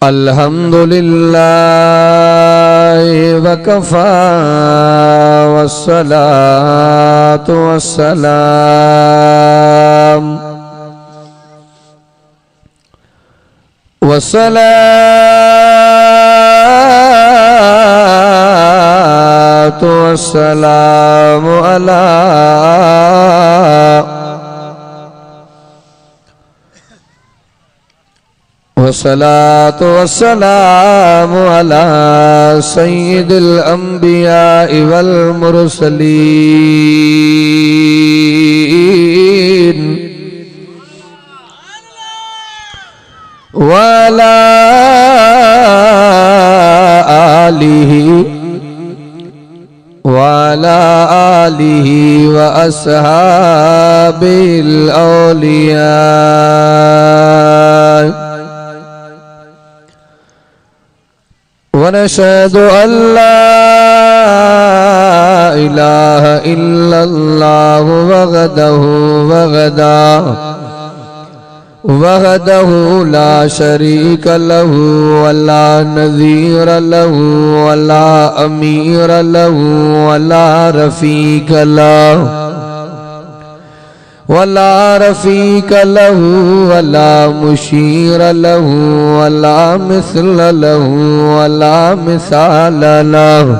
अल्हम्दुलिल्लाह वकफा वस्सलातु वस्सलाम वस्सलातु वस्सलामु अला वस्सलातु वस्सलामु अला सय्यिदिल अंबिया वल मुरसलीन वअला आलिहि व अस्हाबिल औलिया वनशहदु अल्ला इलाहा इल्लल्लाह वहदहु ला शरीक लहु वला नज़ीर लहु वला अमीर लहु वला रफ़ीक लहु वला रफ़ीक लहु वला मुशीर लहु वला मिस्ल लहु वला मिसाल लहु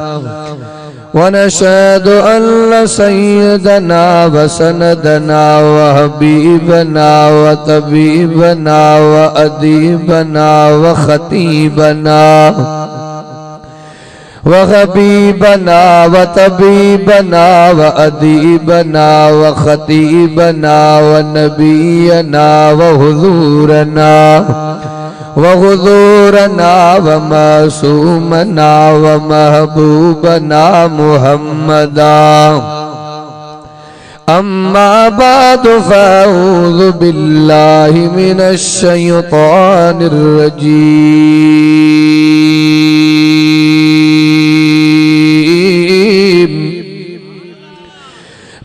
वनशहदु अन्न सय्यदना व सनदना व हबीबना व तबीबना व अदीबना व खतीबना व हबीबना व तबीबना व अदीबना व खतीबना व नबीना व हुज़ूरना वहुज़ूरना व मासूमना व महबूबना मुहम्मदा अम्मा बाद फ़अऊज़ु बिल्लाहि मिनश शैतानिर रजीम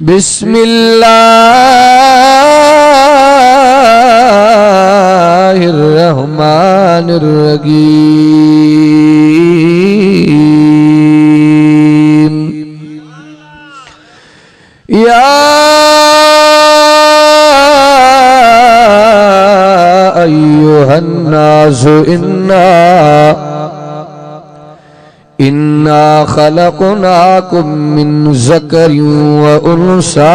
बिस्मिल्लाहिर्रहमानिर्रहीम या अय्युहन्नासु इन्ना खलक़नाकुम मिन ज़करिन व उन्सा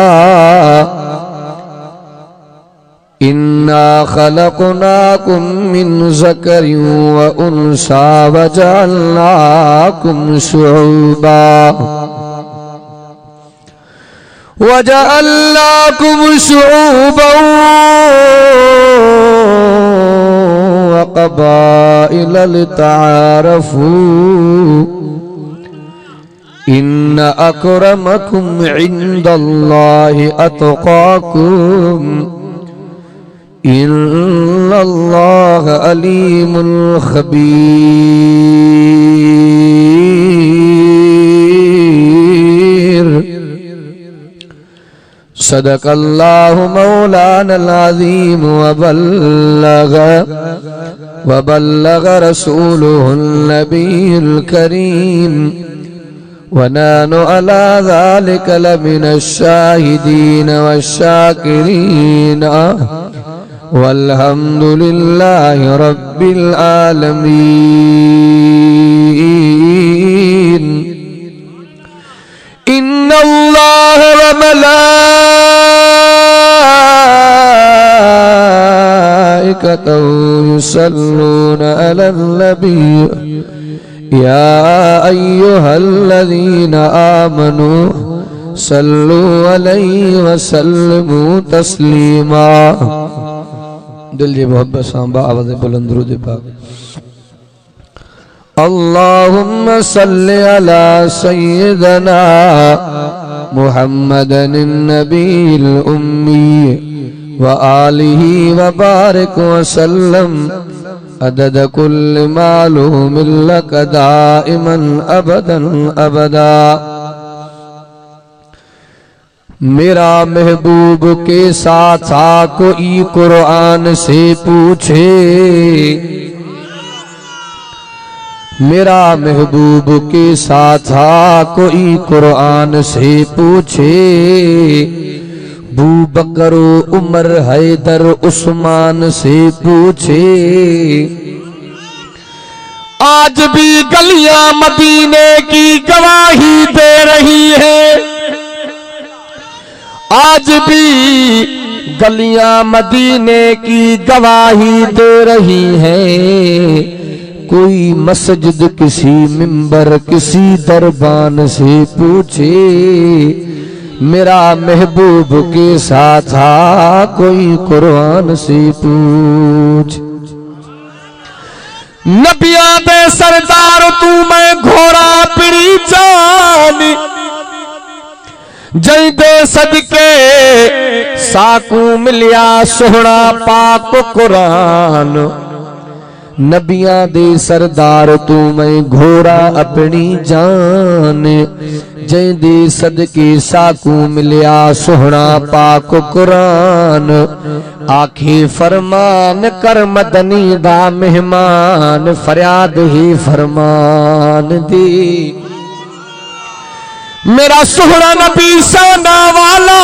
इन्ना खलक़नाकुम मिन ज़करिन व उन्सा वजअलनाकुम शुऊबा व क़बाइल लितआरफू इन्न अक्रमकुम इंदल्लाहि अत्क़ाकुम इन्नल्लाह अलीमुल खबीर सदक़ल्लाहु मौलानल अज़ीम व बल्लग़ रसूलुहुन नबियुल करीम व नहनु अला ज़ालिका लमिनश शाहिदीन वश्शाकिरीन वल्हम्दुलिल्लाहि रब्बिल आलमीन इन्नल्लाह व मलाइकतहु युसल्लूना अलन नबी या अय्युहल्लज़ीना आमनू सल्लु अलैहि व सल्लिमू तस्लीमा। दिल जी मोहब्बत सांबा आवाज़ बुलंद दुरूद पाक। अल्लाहुम्मा सल्लि अला सय्यिदना मुहम्मदिन नबील उम्मी व आलिहि व बारिक व सल्लम अदद कुल्ल मालूमिन लक दाइमन अबदन अबदा। मेरा महबूब के साथ कोई कुरान से पूछे, मेरा महबूब के साथ कोई कुरान से पूछे, बू बकर उमर हैदर उस्मान से पूछे। आज भी गलियां मदीने की गवाही दे रही है, आज भी गलियां मदीने की गवाही दे रही है। कोई मस्जिद किसी मिंबर किसी दरबान से पूछे, मेरा महबूब के साथ कोई कुरान से पूछ। नबिया दे सरदार तू मैं घोड़ा पिड़ी जान, जय दे सदके साकू मिलिया सोहना पाक कुरान। नबिया दे सरदार तू मैं घोड़ा अपनी जान, जय दे सदके साकू मिलिया सोहना पाक कुरान। आखे फरमान कर मदनी दा मेहमान, फरियाद ही फरमान दे। मेरा सोहना नबी शाना वाला,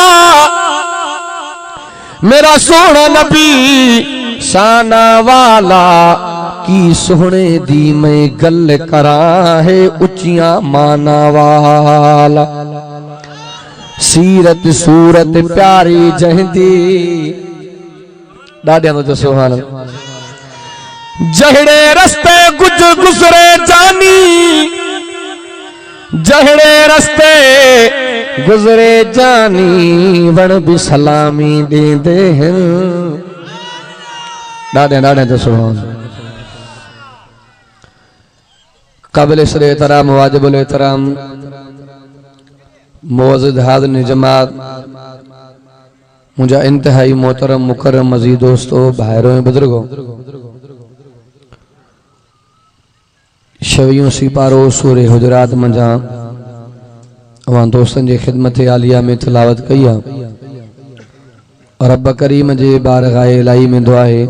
मेरा सोहना नबी शाना वाला की सोहने दी मैं गल करा है उचिया माना वाला। सीरत सूरत प्यारी जहदी डाडिया तो सुभान अल्लाह। जहड़े रस्ते गुज गुजरे जानी, जहड़े रस्ते गुजरे जानी, वण भी सलामी दे दे हैं। डाडिया डाडिया तो सुभान। काबिल एहतराम वाजिबुल एहतराम मुअज़्ज़िज़ हाज़िरीन जमात, मुझा इंतहाई मोहतरम मुकर्रम मज़ीद दोस्तों भाइरों बुजुर्गों, शवियों सिपारो सूरे हुजरात मंझा अवां दोस्तन जे खिदमत आलिया में तिलावत कई और रब करीम जे बारगाह इलाही में दुआ है।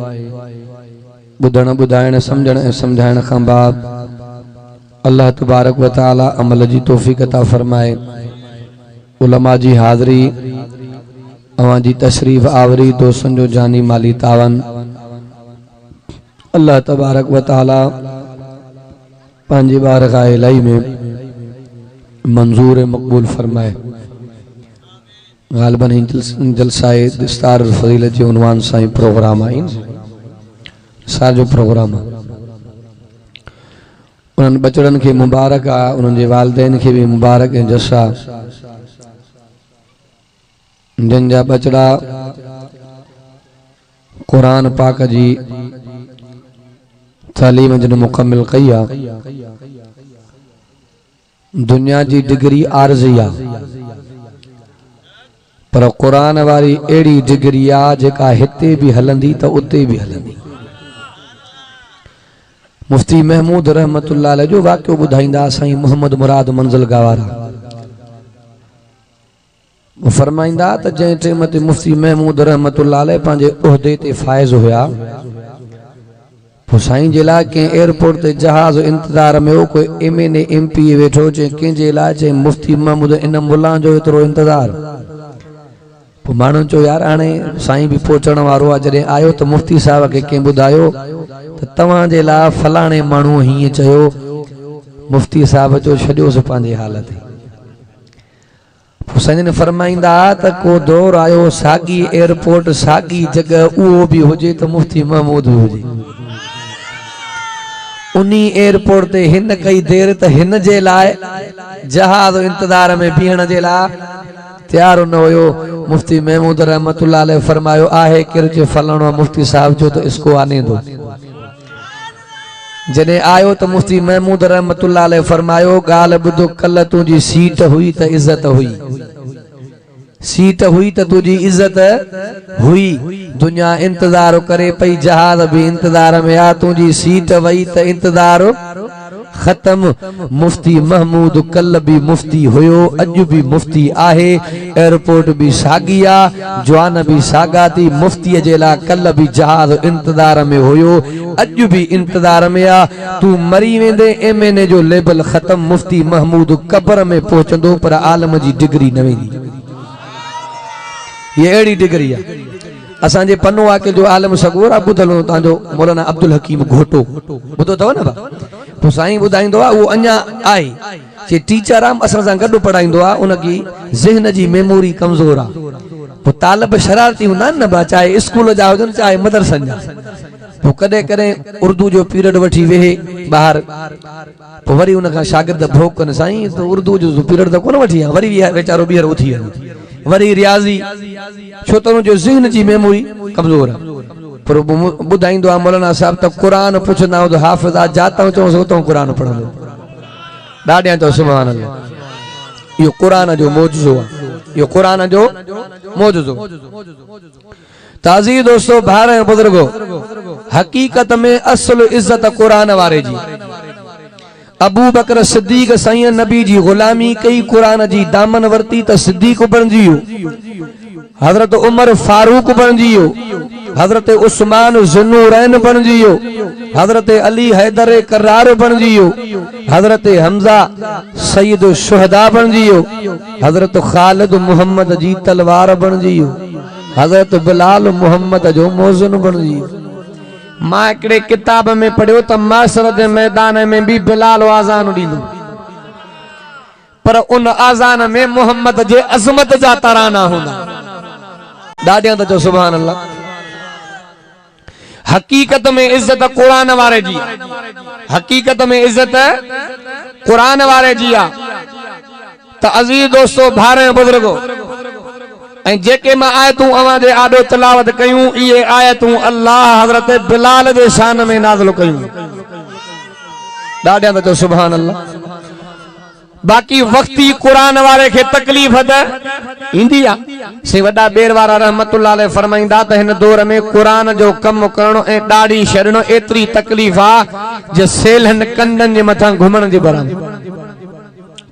बुधण बुधाइण समझण ऐं समझाइण खां बाद अल्लाह तबारक व तआला अमल जी तौफीक अता फरमाए। उलमा जी हाज़री, अवां जी तशरीफ आवरी, दोस्तन जो जानी माली तावन अल्लाह तबारक व तआला पांजी बारगाह इलाही में मंजूर मकबूल फरमाए। गालिबन जलसाए दस्तार फजीलत जे उन्वान सां प्रोग्राम आइन सार जो प्रोग्राम उन बचड़न के मुबारक आ, उन जे वालिदैन के भी मुबारक ऐं जसा। जिन जा बचड़ा कुरान पाक जी तालीम जिन मुकम्मिल कई आ, दुनिया जी डिग्री आरज़ी आ, पर कुरान वारी एड़ी डिग्री आ जेका हिते भी हलंदी त उते भी हलंदी। मुफ्ती महमूद रहमतुल्लाह अलैह जो वाक़ियो ॿुधाईंदा साईं मोहम्मद मुराद मंज़िल गवारा फरमाइंदा त जंहिं टाइम ते मुफ्ती महमूद रहमतुल्लाह अलैह पंहिंजे उहदे ते फाइज़ हुया, साईं जे लाइ कंहिं एयरपोर्ट ते जहाज इंतजार में हो, कोई MNA MP वेठो चई कंहिंजे लाइ, चई मुफ्ती महमूद इन मुल्ला जो एतिरो इंतजार। पोइ माण्हुनि चयो यार हाणे साईं बि पहुचण वारो आहे। जॾहिं आयो त मुफ्ती साहब खे कंहिं ॿुधायो त तव्हांजे लाइ फलाणे माण्हू हीअं चयो। मुफ्ती साहब जो छॾियोसि पंहिंजे हालत। पोइ साईं फरमाईंदा त को दौर आयो साॻी एयरपोर्ट साॻी जॻह उहो बि हुजे त मुफ्ती महमूद बि हुजे। उन्हीं एयरपोर्ट ते हिन कई देर त हिन जे लाइ जहाज इंतजार में बीहण जे लाइ तैयार न हुयो। मुफ्ती महमूद रहमतुल्लाह अलैह फरमायो आहे केर जे फलाणो मुफ्ती साहब जो तो इसको आने दो। जने आयो तो मुफ्ती महमूद रहमतुल्लाह अलैह फरमायो गाल बुधो, कल तुझी सीट हुई त इज्जत हुई, सीट हुई त तुझी इज्जत हुई। दुनिया इंतजार करे पई, जहाज भी इंतजार में आ, तुझी सीट वई त इंतजार ख़त्म। मुफ्ती महमूद कल भी मुफ्ती हुयो, अज भी मुफ्ती आहे। एयरपोर्ट भी सागी आ, जवान भी सागा थी। मुफ्ती जे ला कल भी जहाज इंतजार में हुयो, अज भी इंतजार में आ। तू मरी वेंदे एमएनए जो लेबल ख़त्म। मुफ्ती महमूद कब्र में पहुंचंदो पर आलम जी डिग्री न वेंदी। ये अड़ी डिग्री है। असांजे पन्नो वाके जो आलम सगोर ॿुधल तांजो मौलाना अब्दुल हकीम घोटो ॿुधो अथव न बा। पोइ साईं ॿुधाईंदो आहे उहो अञा आहे जे टीचर आहे असां सां गॾु पढ़ाईंदो आहे, उनजी ज़हन जी मेमोरी कमज़ोर आहे। पोइ तालिब शरारती हूंदा आहिनि न बा, चाहे स्कूल जा हुजनि चाहे मदरसनि जा। पोइ कॾहिं कॾहिं उर्दू जो पीरियड वठी वेहे ॿाहिरि, पोइ वरी उनखां शागिर्द भोग कनि साईं त उर्दू जो पीरियड त कोन वठी आहे, वरी वीचारो ॿीहर उथी वञे वरी रियाज़ी, छो त उनजो ज़हन जी मेमोरी कमज़ोर आहे। पर ॿुधाईंदो आहे मौलाना साहब त क़ुरान पुछंदा त हाफ़िज़ आहे, जातां चओ उतां क़ुरान पढ़ंदो। ॾाढियां चओ सुभान अल्लाह। इहो क़ुरान जो मौजज़ो आहे, इहो क़ुरान जो मौजज़ो। ताज़ी दोस्तों, भाइर ऐं बुज़ुर्गो, हक़ीक़त में असुल इज़्ज़त क़ुरान वारे जी। अबू बकर सिद्दीक़ साईं नबी जी गुलामी कई, क़ुरान जी दामन वरती त सिद्दीक़ बणिजी वियो, हज़रत उमर फारूक बणिजी वियो, हज़रत उस्मान ज़ुन्नूरैन बणिजी वियो, हज़रत अली हैदर करार बणिजी वियो, हज़रत हमज़ा सय्यद शुहदा बणिजी वियो, हज़रत खालिद मुहम्मद जी तलवार बणिजी वियो, हज़रत बिलाल मुहम्मद जो मौज़न बणिजी वियो। मां हिकिड़े किताब में पढ़ियो त माशर जे मैदान में भी बिलाल आज़ान ॾींदो, पर उन आज़ान में मोहम्मद जे अज़मत जा तराना हूंदा। ॾाढियां त चओ सुभान अल्लाह। हकीकत में इज्जत कुरान वारे जी, हकीकत में इज्जत कुरान वारे जी आ। त अज़ीज़ दोस्तों, भाइर बुजुर्गो, ऐं जेके मां आयतूं अवां जे आॾो तिलावत कयूं, इहे आयतूं अल्लाह हज़रत बिलाल जे शान में नाज़िल कयूं। ॾाढियां त चओ सुभान अल्लाह। बाक़ी वक्ती कुरान वारे खे तकलीफ़ त ईंदी आहे। से वॾा बेर वारा रहमतुल्लाह अलैह फरमाईंदा त हिन दौर में कुरान जो कमु करणो ऐं ॾाढ़ी छॾणो एतिरी तकलीफ़ आहे जो सेलनि कंडनि जे मथां घुमण जे बराबरि।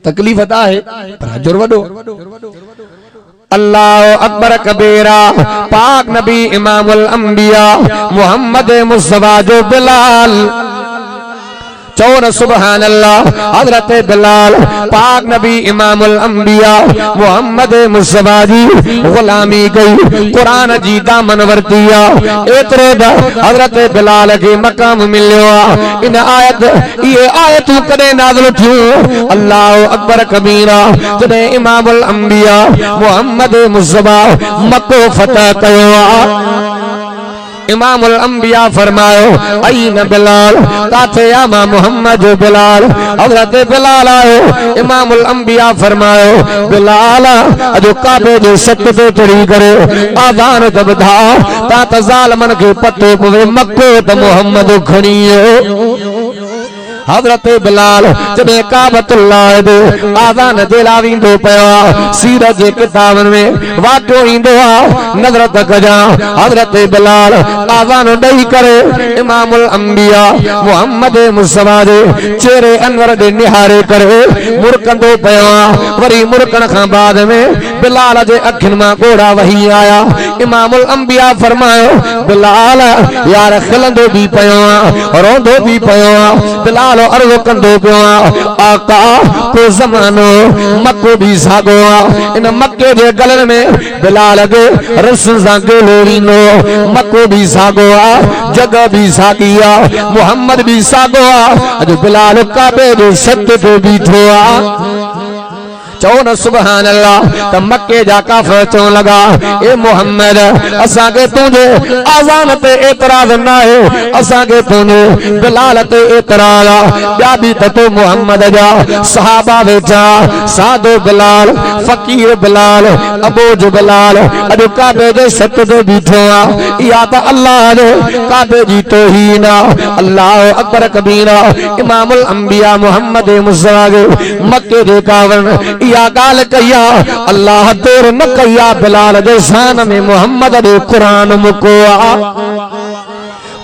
तकलीफ़ त आहे पर अजुर वॾो। अल्लाह अकबर कबीरा, पाक नबी इमामुल अंबिया मोहम्मद मुस्तफा जो बिलाल, चौन सुबहान अल्लाह। हज़रत बिलाल पाक नबी इमामुल अंबिया मोहम्मद मुस्तफा जी गुलामी कई, कुरान जी दामन वरती आ। एतिरो द हज़रत बिलाल खे मक़ाम मिलियो आ। इन आयत, ये आयतूं कॾहिं नाज़िल थियूं? अल्लाह अकबर कबीरा, जॾहिं इमामुल अंबिया मोहम्मद मुस्तफा मक्को फतह कयो आ। इमामुल अंबिया फरमायो, आई न बिलाल, काथे आमा मोहम्मद बिलाल। हज़रत बिलाल आयो, इमामुल अंबिया फरमायो, बिलाल अजो काबे जे सत ते चढ़ी करे आज़ान त ॿुधा, ता त ज़ालिमन खे पतो पवे मक्को त मोहम्मद खणी वियो। हज़रत बिलाल जॾहिं काबतुल्लाह दे आज़ान जे लाइ वेंदो पियो, सीरत जे किताबनि में वाक़ियो ईंदो आहे। नज़र त कजां, हज़रत बिलाल आज़ान ॾेई करे इमामुल अंबिया मोहम्मद मुस्तफा जे चेहरे अनवर ॾे निहारे करे मुरकंदो पियो आहे। वरी मुरकण खां बाद में बिलाल जे अखियुनि मां ॻोढ़ा वही आया। इमामुल अंबिया फरमायो, बिलाल यार खिलंदो बि पियो आहे, रोंदो बि पियो आहे। बिलाल अर्ज़ कंदो पियो आहे, आका को ज़मानो मक्को बि साॻियो आहे। इन मक्के जे गलनि में बिलाल खे रस सां ॻोल्हो वेंदो। मक्को बि साॻियो आहे, जॻह बि साॻी आहे, मोहम्मद बि साॻियो आहे। अॼु बिलाल काबे जे छत ते बीठो आहे। चओ न सुभान अल्लाह। त मक्के जा काफ़िर चवण लगा, ए मोहम्मद, असांखे तुंहिंजे आज़ान ते एतराज़ न आहे, असांखे तुंहिंजे बिलाल ते एतराज़ आहे। ॿिया बि त तो मोहम्मद जा सहाबा वेठा, सादो बिलाल, फ़कीर बिलाल, अबोज बिलाल अॼु काबे जे छत ते बीठो आहे। इहा त अल्लाह जे काबे जी तौहीन आहे। अल्लाह अकबर कबीरा। इमामुल अंबिया मोहम्मद मुस्तफा के मक्के जे कावरनि या गाल कया, अल्लाह देर न कया बिलाल जे शान में मोहम्मद दे कुरान मुको आ।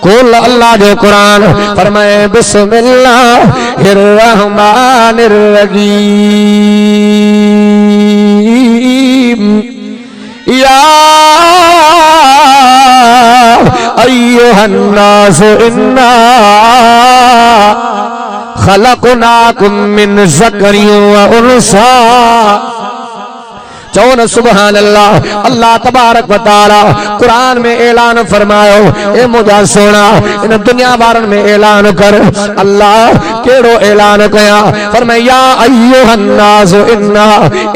कुल अल्लाह जो कुरान फरमाए बिस्मिल्लाहिर्रहमानिर्रहीम या अय्युहन्नास इन्ना खलक़नाकुम मिन ज़करिन व उन्सा। चौन सुबहान अल्लाह। अल्लाह तबारक व तआला कुरान में ऐलान फरमायो ए मुझा सोना इन दुनिया बारन में ऐलान कर। अल्लाह केड़ो ऐलान कया फरमाया अय्युहन नास इन्ना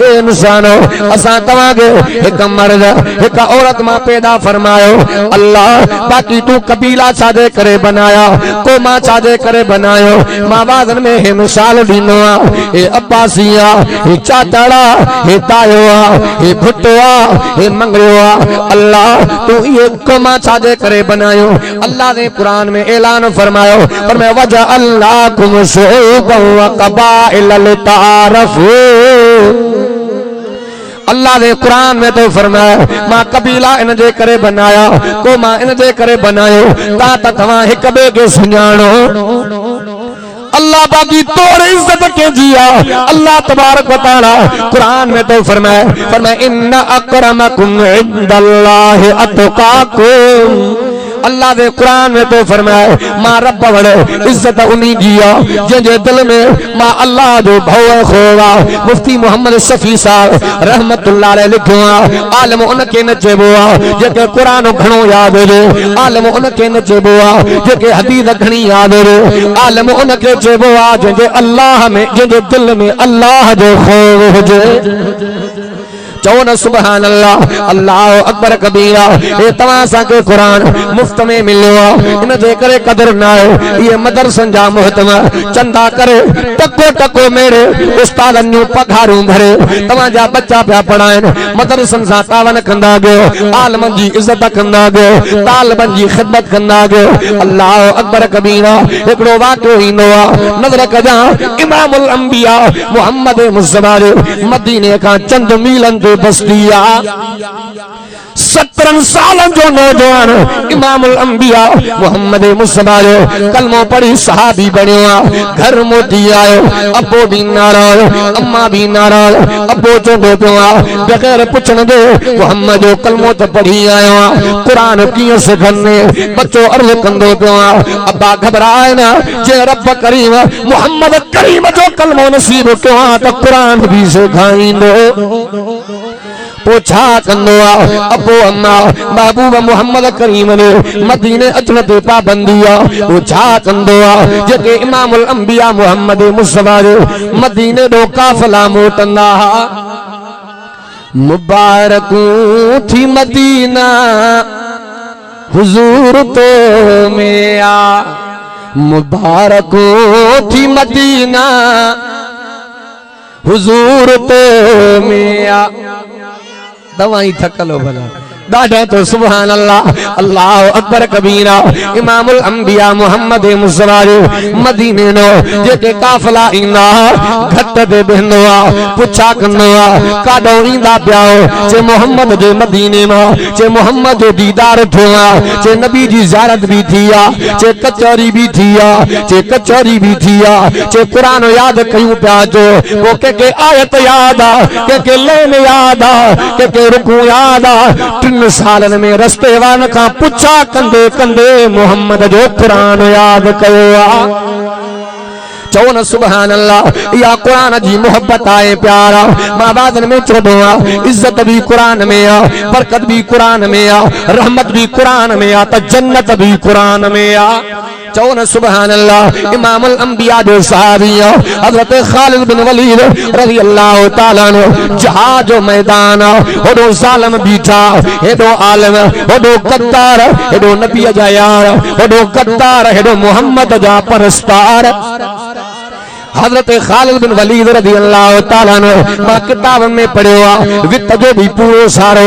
ए इंसानो असा तवागे एक मर्द एक औरत मां पैदा फरमायो। अल्लाह बाकी तू कबीला छाजे करे बनाया कोमा छाजे करे बनायो मां बादन में हे मिसाल दीनो ए अब्बासिया ए चाचाड़ा ए तायोआ हे भुट्टवा हे मंगरवा। अल्लाह तू ये कोमा छाजे करे बनायो। अल्लाह ने कुरान में ऐलान फरमायो फरमाया वजअल्लाकुम शुअबन व क़बाइल लितारफू। अल्लाह ने कुरान में तो फरमाया मां कबीला इन जे करे बनाया कोमा इन जे करे बनायो ता तवा हिक बे के सुञाणो। अल्लाह बाकी तोर इज्जत के जिया। अल्लाह तबारक व तआला कुरान में तो फरमाया इन्ना अकरमकुम इंदल्लाहि अतकाकुम। अल्लाह ने कुरान में तो फरमाया मां रब वड़े इज्जत उन्हीं जिया जे दिल में मां अल्लाह जो भव खोवा। मुफ्ती मोहम्मद शफी साहब रहमतुल्लाह अलैह लिखो आलम उनके न चेबो जेके कुरान घणो याद हुजे आलम उनके न चेबो जेके हदीस घणी याद हुजे आलम उनके चेबो जे अल्लाह में जे दिल में अल्लाह जो खौफ हुजे। चौन सुबहान अल्लाह अल्लाह अकबर कबीरा। ए तवां के कुरान मुफ्त में मिलो इन जे करे कदर ना है ये मदरसन जा मुहतम चंदा करे टको टको मेरे उस्तादन नु पघारूं भरे तवां जा बच्चा पिया पढ़ाइन मदरसन सा तावन कंदा गयो आलमन जी इज्जत कंदा गयो तालिबन जी खिदमत कंदा गयो। अल्लाह अकबर कबीरा। एकड़ो वाक़ियो ईंदो नजर कजा इमामुल अंबिया मुहम्मद मुस्तफा मदीने का चंद मीलन बस्तिया 17 साल जो नौजवान इमामुल अंबिया मोहम्मद मुस्तफा कलमो पढ़ी सहाबी बनियो घर मोटी आयो अबो भी नाराज अम्मा भी नाराज अबो चोंदो पियो बगैर पुछण दे मोहम्मद जो कलमो तो पढ़ी आयो कुरान कीअं सिखने बच्चो अर्ज कंदो पियो अब्बा घबराए ना जे रब करीम मोहम्मद करीम जो कलमो नसीब कयो तो कुरान भी सिखाईंदो। पोछा कंदो अबो अम्मा महबूब मोहम्मद करीम ने मदीने अचण ते पाबंदी पोछा कंदो जेके इमामुल अंबिया मोहम्मद मुस्तफा मदीने दो काफिला मोटंदा मुबारकू थी मदीना हुजूर तो में आ मुबारकू थी मदीना हुजूर तो में आ। दवाई थकलो भला दादा तो सुभान अल्लाह अल्लाह अकबर कबीरा। इमामुल अंबिया मोहम्मद मुस्तफा मदीने नो जेके काफिला इंदा घट दे बेंदो पुछा कंदो काडो इंदा पियाओ जे मोहम्मद जे मदीने मा जे मोहम्मद जो दीदार थिया जे नबी जी ज़ियारत भी थिया जे कचौरी भी थिया जे कचौरी भी थिया जे कुरान याद कयूं पिया जो वो के आयत याद आ के लेन याद आ के रुकू याद आ। 3 सालन में रस्ते वान का पुछा कंदे कंदे मोहम्मद जो कुरान याद कयो। चौन सुबहान अल्लाह या कुरान जी मोहब्बत आए प्यारा मां बादन में चढ़ो इज्जत भी कुरान में आ बरकत भी कुरान में आ रहमत भी कुरान में आ तो जन्नत भी कुरान में आ। चौन सुबहान अल्लाह इमामुल अंबिया जो सहाबी हजरत खालिद बिन वलीद रज़ी अल्लाह तआला अन्हु जहाज जो मैदान ओडो जालिम बीठा हेडो आलिम ओडो गद्दार हेडो नबी जा यार ओडो गद्दार हेडो मोहम्मद जा परस्तार। हजरत खालिद बिन वलीद रज़ी अल्लाह ताला अन्हु मां किताब में पढ़ियो वित जो भी पूरो सारो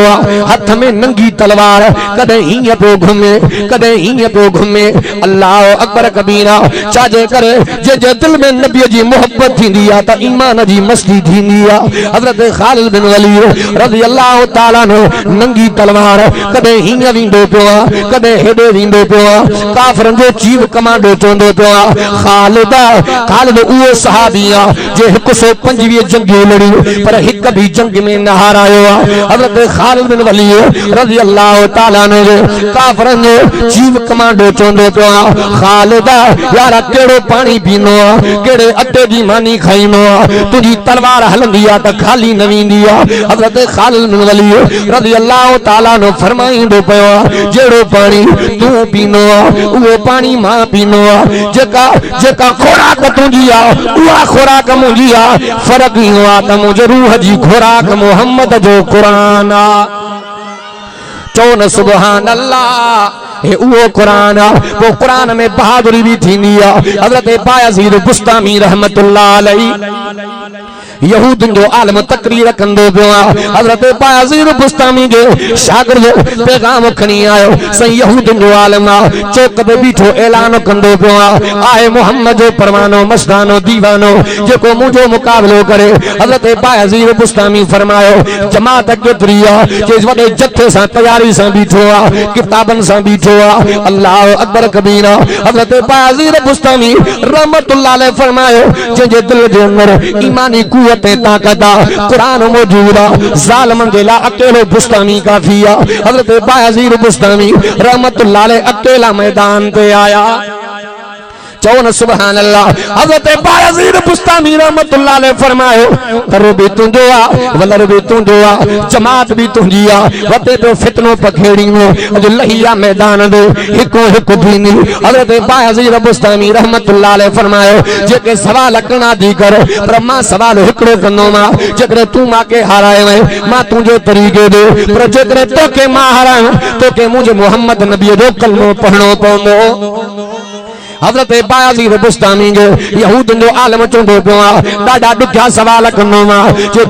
हथ में नंगी तलवार कदे हीअं पियो घुमे कदे हीअं पियो घुमे। अल्लाह अकबर कबीरा चाजे करे जे जे दिल में नबी जी मोहब्बत थींदी आ त ईमान जी मस्ती थींदी आ। हजरत खालिद बिन वलीद रज़ी अल्लाह ताला अन्हु नंगी तलवार कदे हीअं विंदो पियो कदे हेॾे विंदो पियो काफरन जो चीफ कमांडो चवंदो पियो खालिद उहो सहाबी आ जे 125 जंगियूं लड़ियूं पर हिक भी जंग में न हारायो आ। हजरत खालिद बिन वलीद रज़ी अल्लाह ताला अन्हु काफरन जो चीफ कमांडो चवंदो पियो खालिद यार केड़ो पानी पीनो केड़े अटे जी मानी खाईनो तुझी तलवार हलंदी आ त खाली न वेंदी आ। हजरत खालिद बिन वलीद रज़ी अल्लाह ताला अन्हु फरमाईंदो पियो जेड़ो पानी तू पीनो उहो पानी मां पीनो जेका जेका खुराक तुंहिंजी आ उहा खुराक मुंहिंजी आ फर्क इहो आ त मुंहिंजे रूह जी खुराक मोहम्मद जो कुरान आ। चो न सुभान अल्लाह हे उहो कुरान आ वो कुरान में बहादुरी भी थींदी आ। हजरत बायज़ीद बुस्तामी रहमतुल्लाह अलैहि यहूदन जो आलम तकरीर कंदो पियो हजरत बायज़ीद बुस्तामी के शागिर्द पैगाम खणी आयो सही यहूदन जो आलम चौक ते बीठो ऐलान कंदो पियो आए मोहम्मद जो परवानो मस्तानो दीवानो जेको मुझो मुकाबलो करे। हजरत बायज़ीद बुस्तामी फरमायो जमात केतरी आ जे वडे जत्थे सा तैयारी सा बीठो किताबन सा बीठो अल्लाह अकबर कबीरा। हजरत बायज़ीद बुस्तामी रहमतुल्लाह अलैहि फरमायो जे दिल जे अंदर ईमानी ताकत कुरान मौजूद जालिमन जे ला अकेलो बुस्तामी काफी आ। हजरत बायज़ीद बुस्तामी रहमतुल्लाह अलैहि अकेला मैदान पे आया। चो न सुभान अल्लाह। हजरत बायज़ीद बुस्तामी रहमतुल्लाह अलैहि फरमायो कर भी तुंजो आ वलर भी तुंजो आ जमात भी तुंजी आ वते तो फितनो पखेड़ीनो अज लहिया मैदान दे हिको हिक दीनी। हजरत बायज़ीद बुस्तामी रहमतुल्लाह अलैहि फरमायो जेके सवाल कना दी कर पर मां सवाल हिकड़ो कंदो मां जेकरे तू मां के हाराए वे मां तुंजे तरीके दे पर जेकरे तो के मां हाराए तो के मुझे मोहम्मद नबी जो कलमो पढ़नो पवंदो। हजरत बायज़ीद बुस्तामी जो यहूदन जो आलम चवंदो पियो ॾाढा ॾुखिया सवाल कंदो मां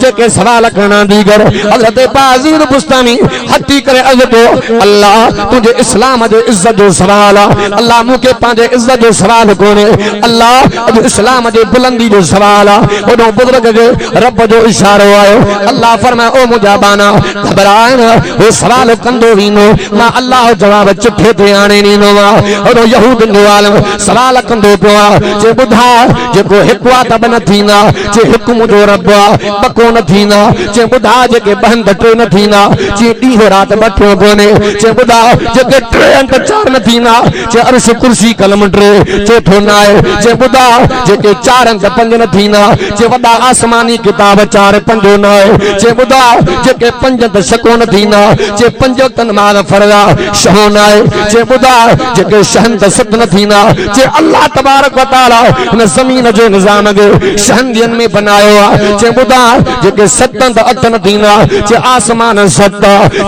जेके सवाल करणा दीगर। हजरत बायज़ीद बुस्तामी हटी करे अर्ज़ कयो अल्लाह तुझे इस्लाम जो इज्जत जो सवाल अल्लाह मूंखे पंहिंजे इज्जत जो सवाल कोन्हे अल्लाह अॼु इस्लाम जे बुलंदी जो सवाल ओॾो बुज़ुर्ग जे रब जो इशारो आयो। अल्लाह फरमायो ओ मुंहिंजा बाना घबराए न हो सवाल कंदो वेंदो मां अल्लाह जवाब चिठे ते आणे ॾींदोमांव। ओॾो यहूदन जो आलम सवाल कंदो पियो जे ॿुधा जेको हिकु आहे त ॿ न थींदा जे हिकु मुंहिंजो रब आहे ॿ कोन थींदा जे ॿुधा जेके ॿ आहिनि त टे न थींदा जे ॾींहुं राति ॿ टियों कोन्हे जे ॿुधा जेके टे आहिनि त चारि न थींदा जे अर्श कुर्सी कलम टे चोथो न आहे जे ॿुधा जेके चारि आहिनि त पंज न थींदा जे वॾा आसमानी किताब चारि पंजो न आहे जे ॿुधा जेके पंज त छको न थींदा जे पंज तन माल फरदा छहो न आहे जे ॿुधा जेके छहनि त सत न थींदा जे अल्लाह तबारक व तआला इन ज़मीन जो निज़ाम के शहंदियन में बनायो आ जे ॿुधा जेके सत त अठ न थींदा जे आसमान सत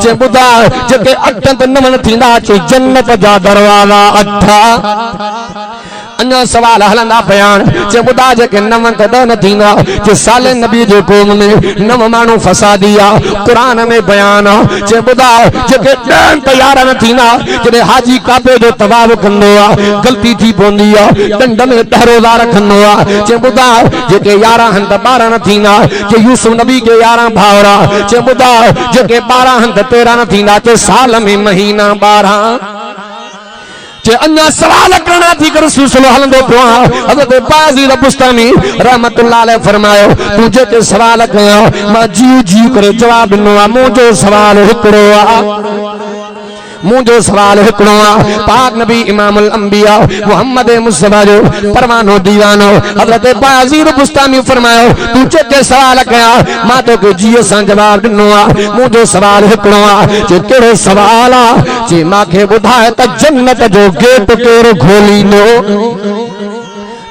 जे ॿुधा जेके अठ त नव न थींदा जे जन्नत जा दरवाजा अठ। अन्य सवाल हलंदा बयान जे ॿुधा जेके नव त ॾह न थींदा जे साले नबी जे क़ौम में नव माण्हू फसादी आ कुरान में बयान आ जे ॿुधा जेके ॾह त यारहं न थींदा जॾहिं हाजी काबे जो तवाफ़ कंदो आ ग़लती थी पवंदी आ ॾंड में 10 रोज़ा रखंदो आ जे ॿुधा जेके 11 हन त 12 न थींदा जे यूसुफ नबी के 11 भावरा जे ॿुधा जेके 12 हन त 13 न थींदा जे साल में महीना 12 जे अन्य सवाल करना थी कर सिलसिलो हलंदो पियो हज़रत बायज़ीद बुस्तामी रहमतुल्लाह अलैहि फरमायो तू जेके सवाल कया मां जी जी करे जवाब ॾिनो आहे मुंहिंजो सवाल हिकिड़ो आहे मुझो सवाल हिकिड़ो आहे पाक नबी इमामुल अंबिया मोहम्मद मुस्तफा जो परवानो दीवानो हज़रत बायज़ीद बुस्तामी फरमायो तू जेके सवाल कया मां तोखे जी सां जवाब ॾिनो आहे मुंहिंजो सवाल हिकिड़ो आहे जे कहिड़ो सवाल आहे जे मूंखे ॿुधाए त जन्नत जो गेट केरु खोलींदो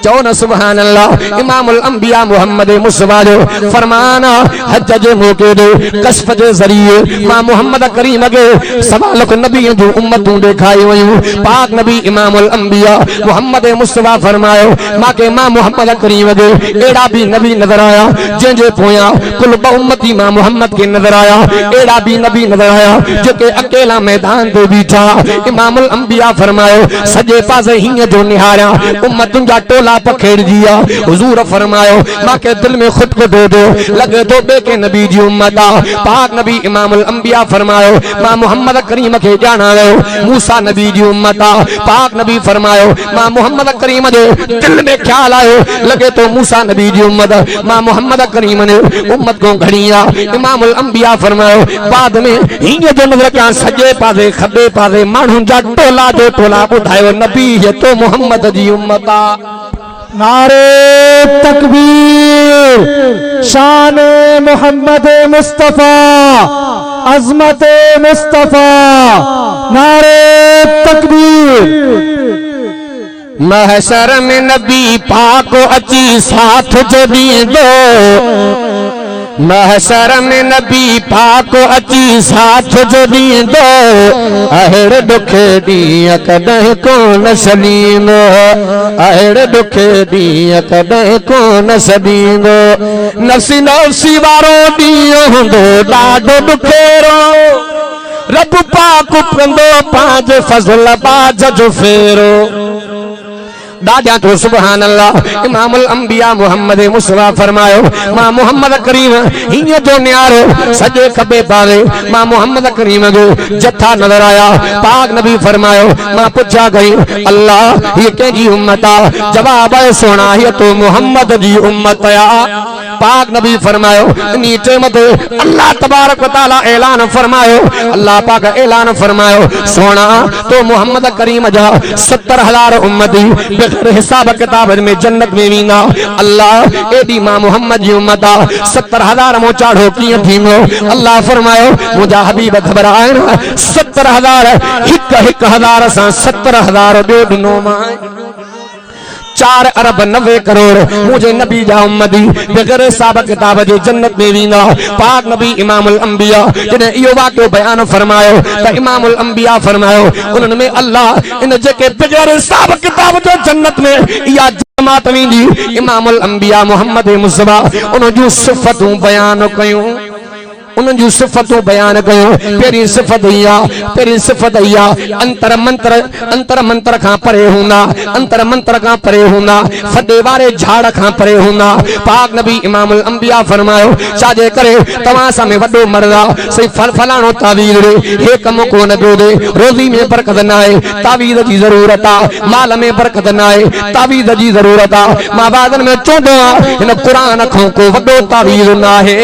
चओ न सुभान अल्लाह। इमामुल अंबिया मोहम्मद मुस्तफा जो फरमान हज जे मौके दे कश्फ जे ज़रिए मां मोहम्मद करीम के सवा लख नबियों जो उम्मतूं ॾेखारी वयूं। पाक नबी इमामुल अंबिया मोहम्मद मुस्तफा फरमायो माके मां मोहम्मद करीम के एड़ा भी नबी नजर आया जंहिंजे पोयां कुल उम्मती मां मोहम्मद के नजर आया। एड़ा भी नबी नजर आया जेके अकेला मैदान ते बीठा। इमामुल अंबिया फरमायो सजे पासे हीअं जो निहारिया उम्मतुनि जा टोला पखेड़जिया। हुजूर फरमायो माके दिल में खुद को दे दो लगे तो बे के नबी जी उम्मत आ। पाक नबी इमामुल अंबिया फरमायो मां मोहम्मद करीम के जाना गयो मूसा नबी जी उम्मत आ। पाक नबी फरमायो मां मोहम्मद करीम दे दिल में ख्याल आयो लगे तो मूसा नबी जी उम्मत मां मोहम्मद करीम ने उम्मत को घड़िया। इमामुल अंबिया फरमायो बाद में हीअं जो नजर कया सजे पासे खबे पासे माण्हुनि जा टोला जो टोला ॿुधायो नबी ये तो मोहम्मद जी उम्मत आ। नारे तकबीर शान मोहम्मद मुस्तफा अजमत मुस्तफा नारे तकबीर। महशर में नबी पाक अची साथ जो दींदो महशर में नबी पाक अची साथ जो दींदो अहिड़े ॾुखे ॾींहं कॾहिं कोन सॾींदो अहिड़े ॾुखे ॾींहं कॾहिं कोन सॾींदो। नफ़्सी नफ़्सी वारो ॾींहुं हूंदो ॾाढो ॾुखेरो रब पाक कंदो पंहिंजे फज़ल बाज जो फेरो। दादा तो सुभान अल्लाह। इमामुल अंबिया मोहम्मद मुस्तफा फरमायो मां मोहम्मद करीम हीअं जो न्यारो सजे खबे पासे मां मोहम्मद करीम जो जथा नजर आया। पाक नबी फरमायो मां पुछा गई अल्लाह ये कंहिंजी उम्मत आ। जवाब है सोना ये तो मोहम्मद जी उम्मत आ। पाक नबी फरमायो इन्हीं टाइम ते अल्लाह तबारक व तआला ऐलान फरमायो अल्लाह पाक ऐलान फरमायो सोना तो मोहम्मद करीम जा 70,000 उम्मती बग़ैर हिसाब किताब में जन्नत में वींदा। अल्लाह एडी मां मोहम्मद जी उम्मत आ 70,000 मो चाढ़ो कीअं थींदो। अल्लाह फरमायो मुंहिंजा हबीब घबराइण 70,000 हिक हज़ार सां 70,000 ॿियो ॾिनो मां 4 अरब 90 करोड़ मुझे नबी जा उम्मती बग़ैर हिसाब किताब जे जन्नत में वींदा। पाक नबी इमामुल अंबिया जॾहिं इहो वाक़ियो बयान फरमायो त इमामुल अंबिया फरमायो उन्हनि में अल्लाह इन जेके बग़ैर हिसाब किताब जो जन्नत में इहा जमात वेंदी इमामुल अंबिया मोहम्मद मुस्तफा उन जूं सिफ़तूं बयान कयूं उन जूं सिफ़तूं बयान कयूं। पहिरीं सिफ़त इहा अंतर मंत्र खां परे हूंदा अंतर मंत्र खां परे हूंदा फॾे वारे झाड़ खां परे हूंदा। पाक नबी इमामुल अंबिया फरमायो छाजे करे तव्हां सां में वॾो मर्द आहे सही फलाणो तावीज़ ॾे हे कमु कोन पियो ॾे रोज़ी में बरकत न आहे तावीज़ जी ज़रूरत आहे माल में बरकत न आहे तावीज़ जी ज़रूरत आहे। मां वादन में चवंदो आहियां हिन क़ुरान खां को वॾो तावीज़ न आहे।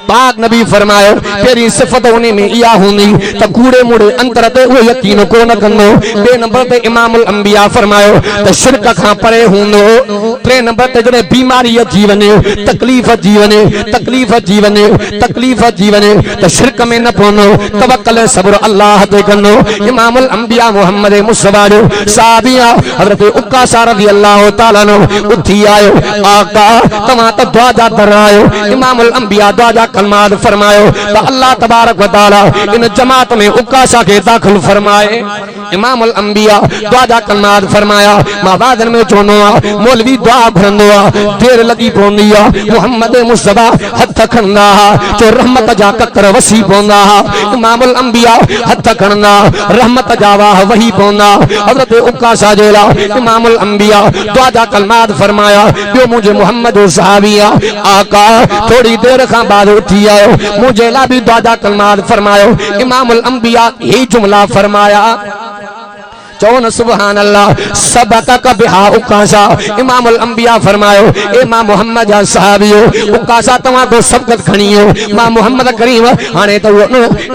पाक नबी फरमायो पहिरीं सिफ़त उन में इहा हूंदी त कूड़े मूड़े अंतर ते उहो यकीन कोन कंदो। ॿिए नंबर ते इमामुल अंबिया फरमायो त शिरक खां परे हूंदो। टे नंबर ते जॾहिं बीमारी अची वञे तकलीफ़ अची वञे त शिरक में न पवंदो तवक्कल सब्र अल्लाह ते कंदो। इमामुल अंबिया मोहम्मद मुस्तफा जो साहबी हज़रत उकाशा रज़ियल्लाहु तआला अन्हु उथी आयो आका तव्हां त दुआ जा दर आयो। इमामुल अंबिया दुआ जा कलमात फरमायो तो अल्लाह तबारक व तआला इन जमात में उकाशा के दाखिल फरमाए। इमामुल अंबिया दुआ जा कलमात फरमाया मां वादन में चवंदो आ मौलवी दुआ घुरंदो आ देर लगी पवंदी आ मोहम्मद मुस्तफा हथ खणंदा जो रहमत जा ककर वसी पवंदा। इमामुल अंबिया हथ खणंदा रहमत जा वाह वही पवंदा। हज़रत उकाशा जे लाइ इमामुल अंबिया दुआ जा कलमात फरमाया। ॿियो मुंहिंजे मोहम्मद सहाबी आका थोड़ी देर खां बाद उठी आयो मुझे ला भी दुआ जा कलमात फरमायो। इमामुल अंबिया यही जुमला फरमाया चौन सुभान अल्लाह सबका का बिहा उकाशा। इमामुल अंबिया फरमायो ए मां मोहम्मद जा सहाबियो उकाशा तवा को सबकत खणियो मां मोहम्मद करीम हाने तो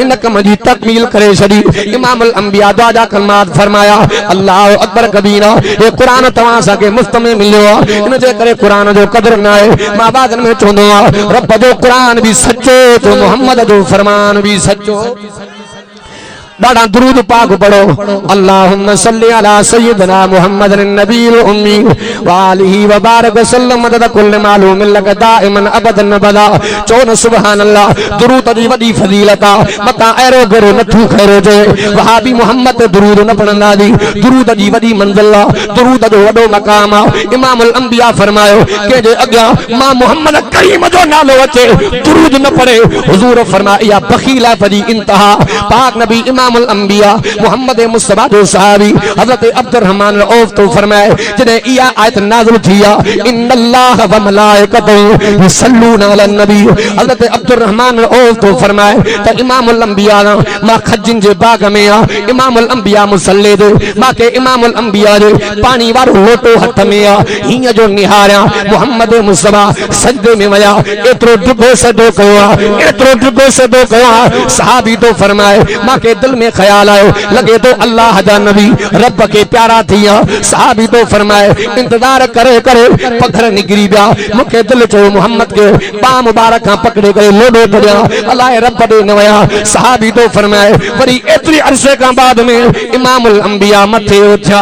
इन कम जी तकमील करे छडी। इमामुल अंबिया दुआ जा कलमात फरमाया अल्लाह अकबर कबीरा ये कुरान तवा सा के मुफ्त में मिलियो इन जे करे कुरान जो कदर ना है। मां बाद में चोंदो रब जो कुरान भी सच्चो तो मोहम्मद जो फरमान भी सच्चो। दादा दुरूद पाक पढ़ो। अल्लाहुम्मा सल्ली अला सय्यिदना मुहम्मदिन नबील उम्मी व आलिहि व बारिक वसल्लम मदद कुल्ल मालूमिन लक दाइमन अबदन बदा। चौन सुभान अल्लाह। दुरूद दी वडी फजीलत मता एरो गरो नथू खैरो जे वहाबी मोहम्मद दुरूद न पढ़ंदा दी। दुरूद दी वडी मंजिल दुरूद जो वडो मकाम। इमामुल अंबिया फरमायो के जे अग्या मां मोहम्मद करीम जो नालो अचे दुरूद न पढ़े हुजूर फरमाया बखीला पदी इंतहा। पाक नबी इमामुल अंबिया मोहम्मद मुस्तफा जो सहाबी हजरत अब्दुर्रहमान औफ तो फरमाए जने इया आयत नाज़िल थिया इन्नल्लाह व मलाइकतहु युसल्लूना Alan Nabi. Hazrat Abdurrahman of तो फरमाए त इमामुल अंबिया मा खजिन जे बाग में आ इमामुल अंबिया मुसल्ले दे माके इमामुल अंबिया दे पानी वारो लोटो हथ में आ हिय जो निहारिया मोहम्मद मुस्तफा सजदे में वया एतरो दुगो सदो कयो एतरो दुगो सदो कयो। सहाबी तो फरमाए माके दिल में ख्याल आयो लगे तो अल्लाह दा नबी रब के प्यारा थिया। सहाबी तो फरमाए इंतजार करे करे पत्थर निकरी गया मुखे दिल चो मोहम्मद के बा मुबारक पकड़े गए लोडो पड़िया अल्लाह रब दे नवया। सहाबी तो फरमाए वरी एतरी अरसे का बाद में इमामुल अंबिया मथे उठा।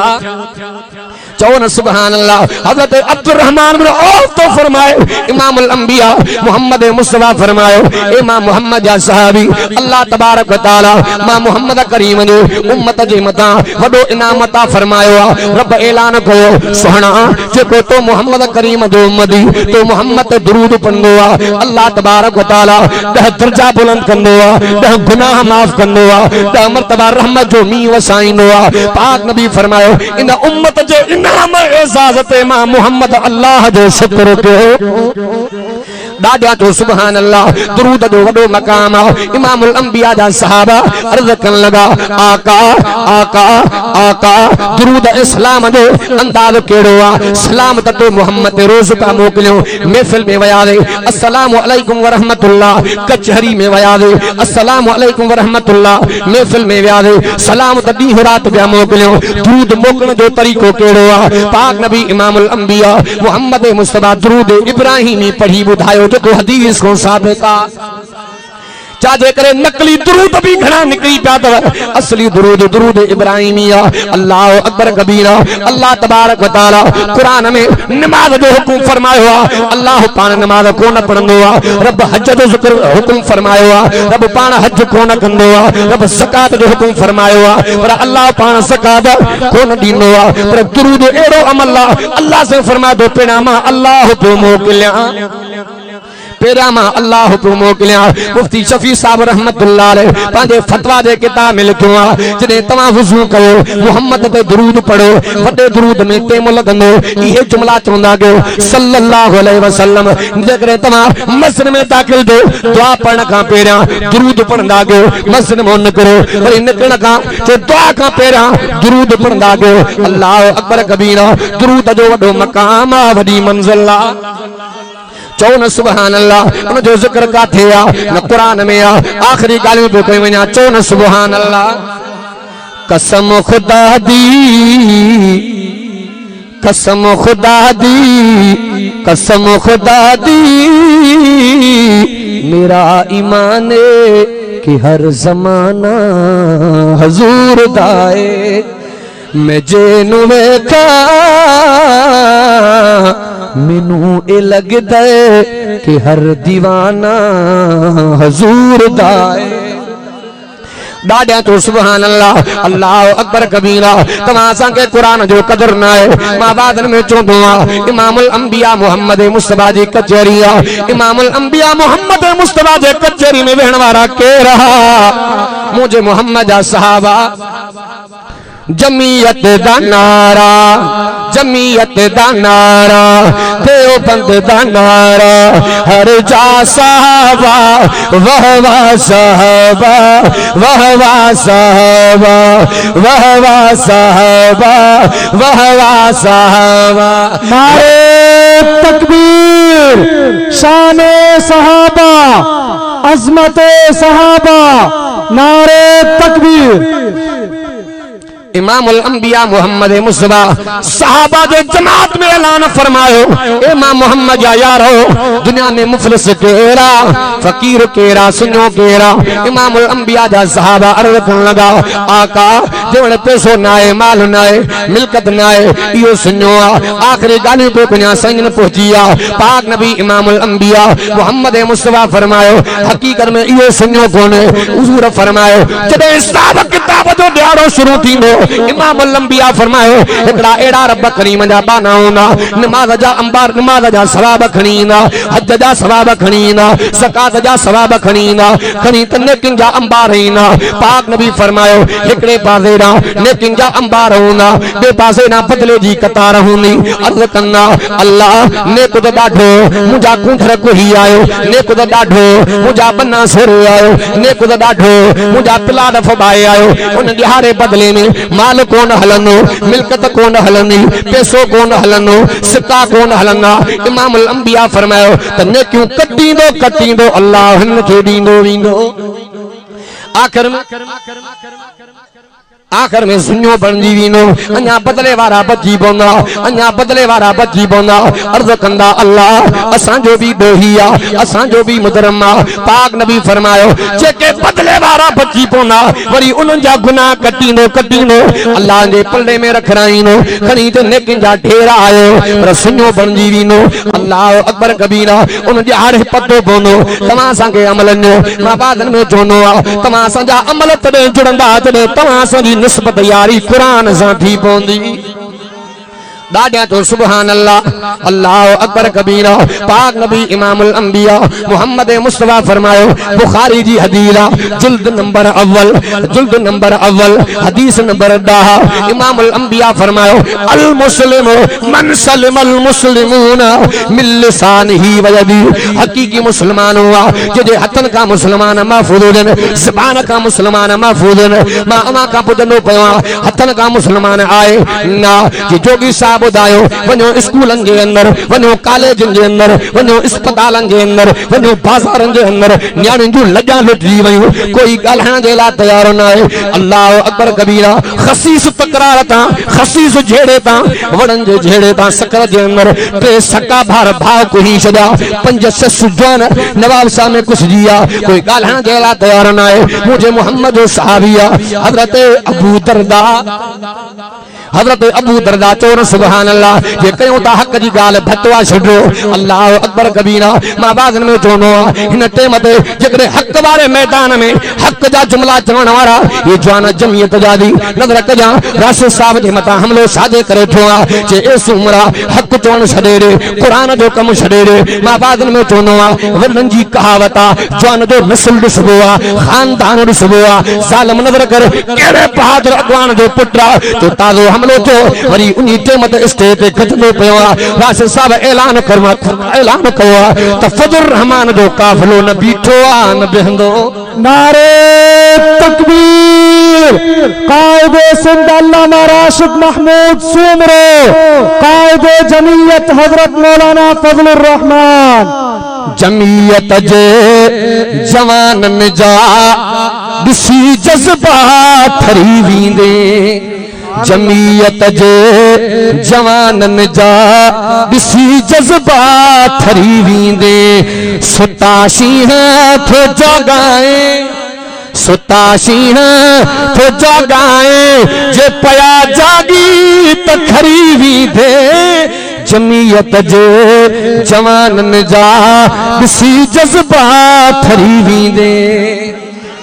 चौन सुभान अल्लाह। हजरत अब्दुर्रहमान बिन औफ तो फरमाए इमामुल अंबिया मोहम्मद मुस्तफा फरमायो ए मां मोहम्मद या सहाबी अल्लाह तबारक व तआला मां मोहम्मद करीम ने उम्मत जे मता वडो इनामता फरमायो। रब ऐलान कयो सुहणा जेको तो मोहम्मद करीम जो उम्मती तो मोहम्मद दुरूद पढ़ंदो आ अल्लाह तबारक व तआला 10 दर्जा बुलंद कंदो आ 10 गुनाह माफ कंदो आ 10 मर्तबा रहमत जो मी वसाईंदो आ। पाक नबी फरमायो इन उम्मत जे नाम इजाजत मां मोहम्मद अल्लाह जो शुक्र कयो दादा तो सुभान अल्लाह। दुरूद जो वडो मकाम इमामुल अंबिया दा सहाबा अर्ज कन लगा आका आका आका दुरूद इस्लाम जो अंदाज केड़ो आ सलाम तो मोहम्मद रोज का मोकलियो महफिल में वया दे अस्सलाम वालेकुम व रहमतुल्लाह कचहरी में वया दे अस्सलाम वालेकुम व रहमतुल्लाह महफिल में वया दे सलाम तदी रात बिया मोकलियो। दुरूद मोकण जो तरीको केड़ो आ पाक नबी इमामुल अंबिया मोहम्मद मुस्तफा दुरूद इब्राहिमी पढ़ी बुधायो जो हदीस को साबित आ। चाहे करे नकली दुरूद भी घना निकली पिया तव असली दुरूद दुरूद इब्राहिमिया। अल्लाह अकबर कबीरा। अल्लाह तबारक व तआला कुरान में नमाज जो हुकुम फरमायो आ अल्लाह पान नमाज को न पढ़ंदो आ। रब हज जो जिक्र हुकुम फरमायो आ रब पान हज को न कंदो आ। रब ज़कात जो हुकुम फरमायो आ पर अल्लाह पान ज़कात को न दींदो आ। पर दुरूद एड़ो अमल आ अल्लाह से फरमाए दो पेनामा अल्लाह तो मोकलिया पेरामा अल्लाह तो मोकलिया। मुफ्ती शफी साहब रहमतुल्लाह अलैह पांजे फतवा दे किताब में लिखियो आ जने तवा वुजू कयो मोहम्मद ते दुरूद पढ़ो वडे दुरूद में टेम लगंदो ये जुमला चोंदा गयो सल्लल्लाहु अलैहि वसल्लम। जेकरे तवा मस्जिद में दाखिल दो दुआ पढ़ण का पेरा दुरूद पढ़ंदा गयो मस्जिद में न करो वरी निकलण का जे दुआ का पेरा दुरूद पढ़ंदा गयो। अल्लाह अकबर कबीरा। दुरूद जो वडो मकाम आ वडी मंजिल आ। चौन सुभान अल्लाह। उन जो जिक्र काथे आ न कुरान में आ आखिरी गालियों पे कोई वना चौन सुभान अल्लाह। कसम खुदा दी कसम खुदा दी कसम खुदा दी मेरा ईमान कि हर जमाना हजूर दाए मैं जेनु वेखा मैनू ए लगदा कि हर दीवाना हजूर दाए। दादा तो सुभान अल्लाह। अल्लाह अकबर कबीरा। तमासा के कुरान जो कदर ना है मां बादन में चोंदो आ इमामुल अंबिया मोहम्मद मुस्तफा जी कचहरिया इमामुल अंबिया मोहम्मद मुस्तफा जे कचहरी में बहन वाला के रहा मुझे मोहम्मद सहाबा जमीयत दा नारा जमीयत दा नारा देवबंद दा नारा हर जा साहबा वह वाह साहबा वह वाह साहबा वह वाह साहबा वह वाह साहबा। नारे तकबीर शाने सहाबा अजमत सहाबा नारे तकबीर। इमामुल अंबिया मोहम्मद मुस्तफा सहाबा जो जमात में ऐलान फरमायो, ए मां मोहम्मद या यारो दुनिया में मुफलिस केरा फकीर केरा सुनो केरा। इमामुल अंबिया जा सहाबा अर्ज करन लगा, आका जेवण पैसो नाए माल नाए मिलकत नाए इहो सुनो आखिरी गाली पे कुना संगन पहुंचिया। पाक नबी इमामुल अंबिया मोहम्मद मुस्तफा फरमायो, हकीकत में इहो सुनो कोने। हुजूर फरमायो जदे हिसाब किताब जो ॾियारो शुरू थींदो, इमामुल अंबिया फरमायो एकड़ा एड़ा रब करीम जा बाना होना, नमाज जा अंबार नमाज जा सवाब खणी ईंदा, हज जा सवाब खणी ईंदा, ज़कात जा सवाब खणी ईंदा, खणी त नेकिन जा अंबार ईंदा। पाक नबी फरमायो हिकड़े पासे ना नेकिन जा अंबार हूंदा, ॿिए पासे ना बदले जी कतार हूंदी। अर्ज़ कंदा अल्लाह नेक त ॾाढो मुंहिंजा कुंठर कोही आयो, नेक त ॾाढो मुंहिंजा बन्ना सोरे आयो, नेक त ॾाढो मुंहिंजा पिलाद फबाए आयो। उन ॾिहारे बदले में माल कोन हलंदो, मिल्कत कोन हलंदी, पैसो कोन हलंदो, सिक्का कोन हलंदा। इमामुल अंबिया फरमायो त नेकियूं कटींदो कटींदो अल्लाह हिन खे ॾींदो वेंदो। आखिर में सुनो बणजी वीनो, अञा बदले वारा बची पवंदा, अञा बदले वारा बची पवंदा। अर्ज़ कंदा अल्लाह असांजो भी ॾोही आ, असांजो भी मुजरम आ। पाक नबी फरमायो जेके बदले वारा बची पवंदा वरी उन्हनि जा गुनाह कटींदो कटींदो अल्लाह जे पल्ले में रखराईंदो, खणी त नेकिन जा ढेरा आयो पर सुनो बणजी वीनो। अल्लाह अकबर कबीरा उन ॾिहारे पतो पवंदो तव्हां असांखे अमलनि जो मां बादन में चवंदो आ तव्हां असांजा अमल तॾहिं जुड़ंदा जॾहिं तव्हां असांजी निस्बत यारी कुरान सां थी पवंदी। दादा तो सुभान अल्लाह, अल्लाह अकबर कबीरा। पाक नबी इमामुल अंबिया मोहम्मद मुस्तफा फरमायो बुखारी जी हदीरा जुल्द नंबर अव्वल हदीस नंबर 10 इमामुल अंबिया फरमायो अल मुस्लिम मन सलिमल मुस्लिमून मिन लिसानिही व यदिही। हकीकी मुसलमान हुआ जे हथन का मुसलमान महफूज हुजन, ज़बान का मुसलमान महफूज हुजन। मां अमा का पुछंदो पयो हथन का मुसलमान आए ना जे जोगी साहब ॿुधायो वञो स्कूलनि जे अंदरि, वञो कॉलेजनि जे अंदरि, वञो अस्पतालनि जे अंदरि, वञो बाज़ारनि जे अंदरि, न्याणियुनि जूं लॼां लुटिजी वयूं, कोई ॻाल्हाइण जे लाइ तयार न आहे। अल्लाह अकबर कबीरा। ख़सीस तकरार तां ख़सीस झेड़े तां वड़नि जे झेड़े तां सकर जे अंदरि टे सका भार भाव कुही छॾिया, 5-6 जवान नवाब साहब में कुछ जिया, कोई ॻाल्हाइण जे लाइ तयार न आहे। मुंहिंजे मोहम्मद जो सहाबी आहे हज़रत अबू दरदा। हज़रत अबू दरदा चोर सुभान अल्लाह जे कयूं ता हक़ जी ॻाल्हि भतवा छॾो। अल्लाह अकबर कबीरा। मां बाज़न में चवंदो आहियां हिन टेम ते जेकॾहिं हक़ वारे मैदान में हक़ जा जुमला चवण वारा ये जवान जमियत जा दी नज़र कजां राशिद साहब जे मथां हमलो छाजे करे थियो आहे जे एस उमरा हक़ चवण छॾे ॾे, क़ुरान जो कमु छॾे ॾे। मां बाज़न में चवंदो आहियां वॾनि जी कहावत आहे जवान जो नस्ल ॾिसबो आहे, ख़ानदान ॾिसबो आहे। ज़ालिम नज़र कर कहिड़े बहादुर अॻवान जो पुटु आहे जो ताज़ो हमलो थियो वरी उन्ही टेम ते स्टेज ते खटंदो पियो आहे। राशिद साहब ऐलान कयो आहे त फजल रहमान जो काफ़िलो न बीठो आहे न बीहंदो। नारे तकबीर। कायदे सिंध अल्लामा राशिद महमूद सुमरो, कायदे जमीयत हजरत मौलाना फजलुर रहमान। जमीयत जे जवाननि जा ॾिसी जज़्बा ठरी वेंदे, जमीयत जे जवाननि जा ॾिसी जज़्बा ठरी वेंदे। सुता शींहं थे जगाए, सुता शींहं थे जगाए जे पया जागी त खरी वेंदे। जमीयत जे जवाननि जा ॾिसी जज़्बा ठरी वेंदे।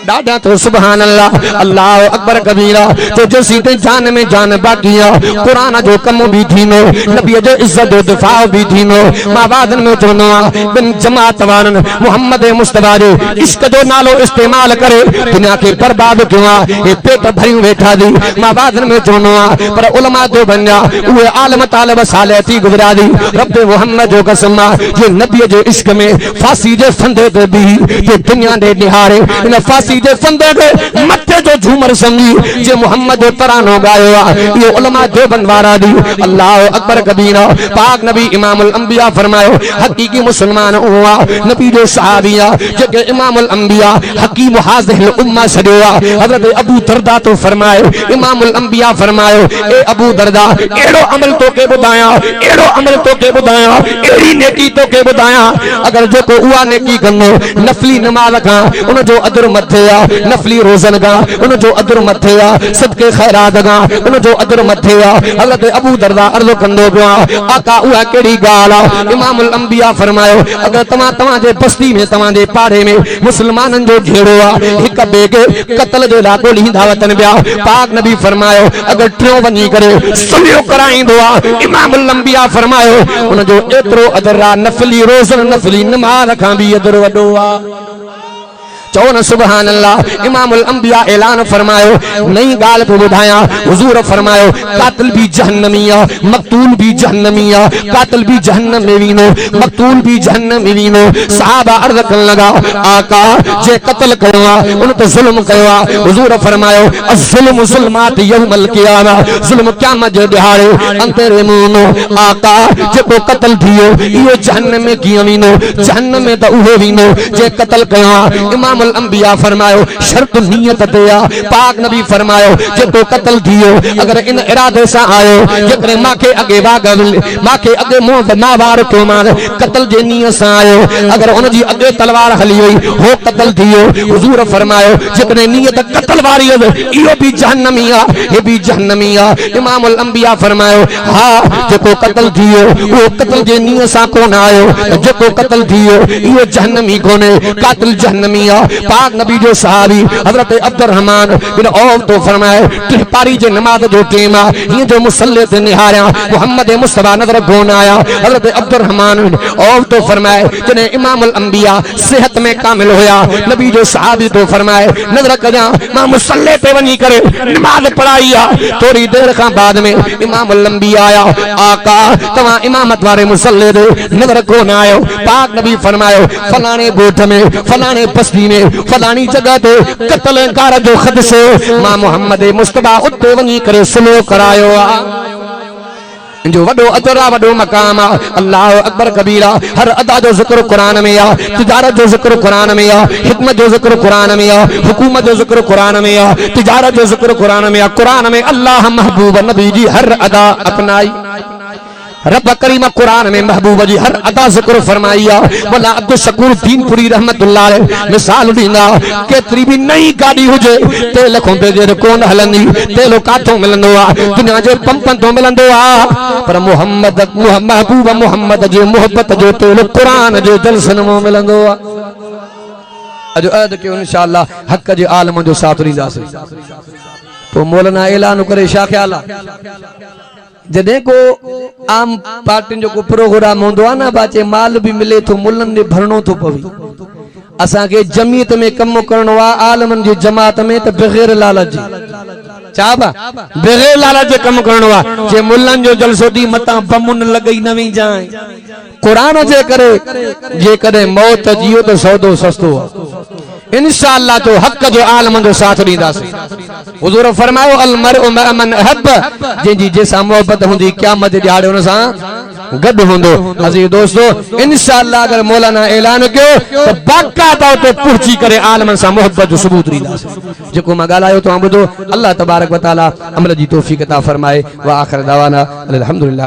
दादा तो सुभान अल्लाह, अल्लाह अकबर कबीरा। तो जैसी ते जान में जान बाकी आहे कुरान जो कम भी थींदो, नबी जो इज्जत जो दिफा भी थींदो। मां वादन में चवंदो आहियां ॿिनि जमात वारनि मोहम्मद मुस्तफा जो इश्क जो नालो इस्तेमाल करे दुनिया खे बर्बाद कयो आहे। हे पेट भरियूं वेठा थी। मां वादन में चवंदो आहियां पर उलमा जो बनिया उहे आलम तालिब साले थी गुज़रिया थी। रब मोहम्मद जो कसम आहे जे नबी जे इश्क में फांसी जे फंदे ते बि जे दुनिया ॾे निहारे इन फांसी नबी जे फंदे के मथे जो झूमर संगी जे मोहम्मद जो तरानो गायो ये उलमा जो बनवारा दी अल्लाह अकबर कबीरा पाक नबी इमामुल अंबिया फरमायो हकीकी मुसलमान हुआ नबी जो सहाबिया जे इमामुल अंबिया हकीम हाज़िल उम्मा सदवा हजरत अबू दरदा तो फरमायो इमामुल अंबिया फरमायो ए अबू दरदा एड़ो अमल तो के बुधाया एड़ो अमल तो के बुधाया एड़ी नेकी तो के बुधाया अगर जो को उआ नेकी कंदो नफली नमाज का उन जो अदर मथे आ नफली रोजन का उन जो अदर मथे आ सदके खैरात का उन जो अदर मथे आ हजरत अबू दरदा अर्ज़ कंदो पियो आका उआ केड़ी गाल आ इमामुल अंबिया फरमायो अगर तमा जे बस्ती में तमा जे पाड़े में मुसलमानन जो घेड़ो आ हिक बे के कत्ल जो लाको लींदा वतन बिया पाक नबी फरमायो अगर ट्रियो वनी करे सुलियो कराइंदो आ इमामुल अंबिया फरमायो उन जो एतरो अदर आ नफली रोज़न नफली नमाज खां भी अदर वडो आ चो न सुभान अल्लाह इमामुल अंबिया ऐलान फरमायो नई गाल पे बुधाया हुजूर फरमायो कातिल भी जहन्नमिया मकतूल भी जहन्नमिया कातिल भी जहन्नम में वीनो मकतूल भी जहन्नम में वीनो सहाबा अर्ज़ करन लगा आका जे कत्ल कयोआ उन तो जुल्म कयोआ हुजूर फरमायो अज़्ज़ुल्मु ज़ुल्मात यौमल क़ियामा जुल्म क़यामत जे दिहाड़े अंतरे मोनो आका जे को कत्ल थियो इयो जहन्नम में कियो वीनो जहन्नम में तो उहो वीनो जे कत्ल कयोआ इमाम अंबिया फरमायो शर्त नियत ते आ पाक नबी फरमायो जे तो कत्ल थियो अगर इन इरादे से आयो जेकरे माके अगे वागल माके अगे मुंह बना वार तो मार कत्ल जे नियत से आयो अगर उन जी अगे तलवार हली हुई हो कत्ल थियो हुजूर फरमायो जेकरे नियत कत्ल वारी इयो भी जहन्नमी आ ये भी जहन्नमी आ इमामुल अंबिया फरमायो हां जेको कत्ल थियो वो कत्ल जे नियत से कोन आयो जेको कत्ल थियो इयो जहन्नमी कोने कातिल जहन्नमी आ पाक नबी जो सहाबी हजरत अब्दुर्रहमान बिन औफ तो फरमाए तिहपारी जे नमाज जो टेम आ ये जो मुसल्ले ते निहारिया मोहम्मद मुस्तफा नजर गोन आया हजरत अब्दुर्रहमान बिन औफ तो फरमाए जने इमामुल अंबिया सेहत में कामिल होया नबी जो सहाबी तो फरमाए नजर कजा मां मुसल्ले पे वनी करे नमाज पढ़ाई आ थोड़ी देर का बाद में इमामुल अंबिया आया आका तवा इमामत वाले मुसल्ले दे नजर कोन आयो पाक नबी फरमायो फलाने गोठ में फलाने बस्ती में फलानी जगह ते कत्ल कार जो खदशे मां मोहम्मद मुस्तफा उते वनी करे सुनो करायो आ जो वडो अजरा वडो मकाम आ अल्लाह अकबर कबीरा हर अदा जो जिक्र कुरान में आ तिजारत जो जिक्र कुरान में आ हिकमत जो जिक्र कुरान में आ हुकूमत जो जिक्र कुरान में आ तिजारत जो जिक्र कुरान में आ कुरान में अल्लाह महबूब नबी जी हर अदा अपनाई रब करीम कुरान में महबूब जी हर अदा जिक्र फरमाइया वला अब्दुल शकूर दीनपुरी रहमतुल्लाह अलैह मिसाल दींदा केतरी भी नई गाड़ी हुजे तेल खोंदे जे कोन हलंदी तेल काथों मिलंदो आ दुनिया जे पंपन तो मिलंदो आ पर मोहम्मद महबूब मोहम्मद जे मोहब्बत जो तेल कुरान जे जलसन में मिलंदो आ अजो अद के इंशाअल्लाह हक जे आलम जो साथ रींदासे तो मौलाना ऐलान करे छा ख्याल आ जदे को आम पार्टिन जो को प्रोग्राम होंदो आ ना बाचे माल भी मिले तो मुल्लन ने भरणो तो पवी असा के जमीयत में कम करणो आ आलमन जी जमात में तो बगैर लालच जी चाबा बगैर लालच जे कम करणो आ जे मुल्लन जो जलसो दी मता बमुन लगई नवी जाए कुरान जे करे जे करे मौत जियो तो सौदो सस्तो इंशाअल्लाह तो हक जो आलम जो साथ दींदासी हुजूर फरमायो अल मरउ मन अहब जी जैसा मोहब्बत हुंदी क़यामत दिहाड़े उन सा गड हुंदो अजीज दोस्तों इंशाअल्लाह अगर मौलाना ऐलान कयो तो बाकायदा ते पहुंची करे आलम सा मोहब्बत जो सबूत दींदासी जेको मां गालायो तो बुधो अल्लाह तबारक व तआला अमल जी तौफीक अता फरमाए व आखिर दवाना अल्हम्दुलिल्लाह।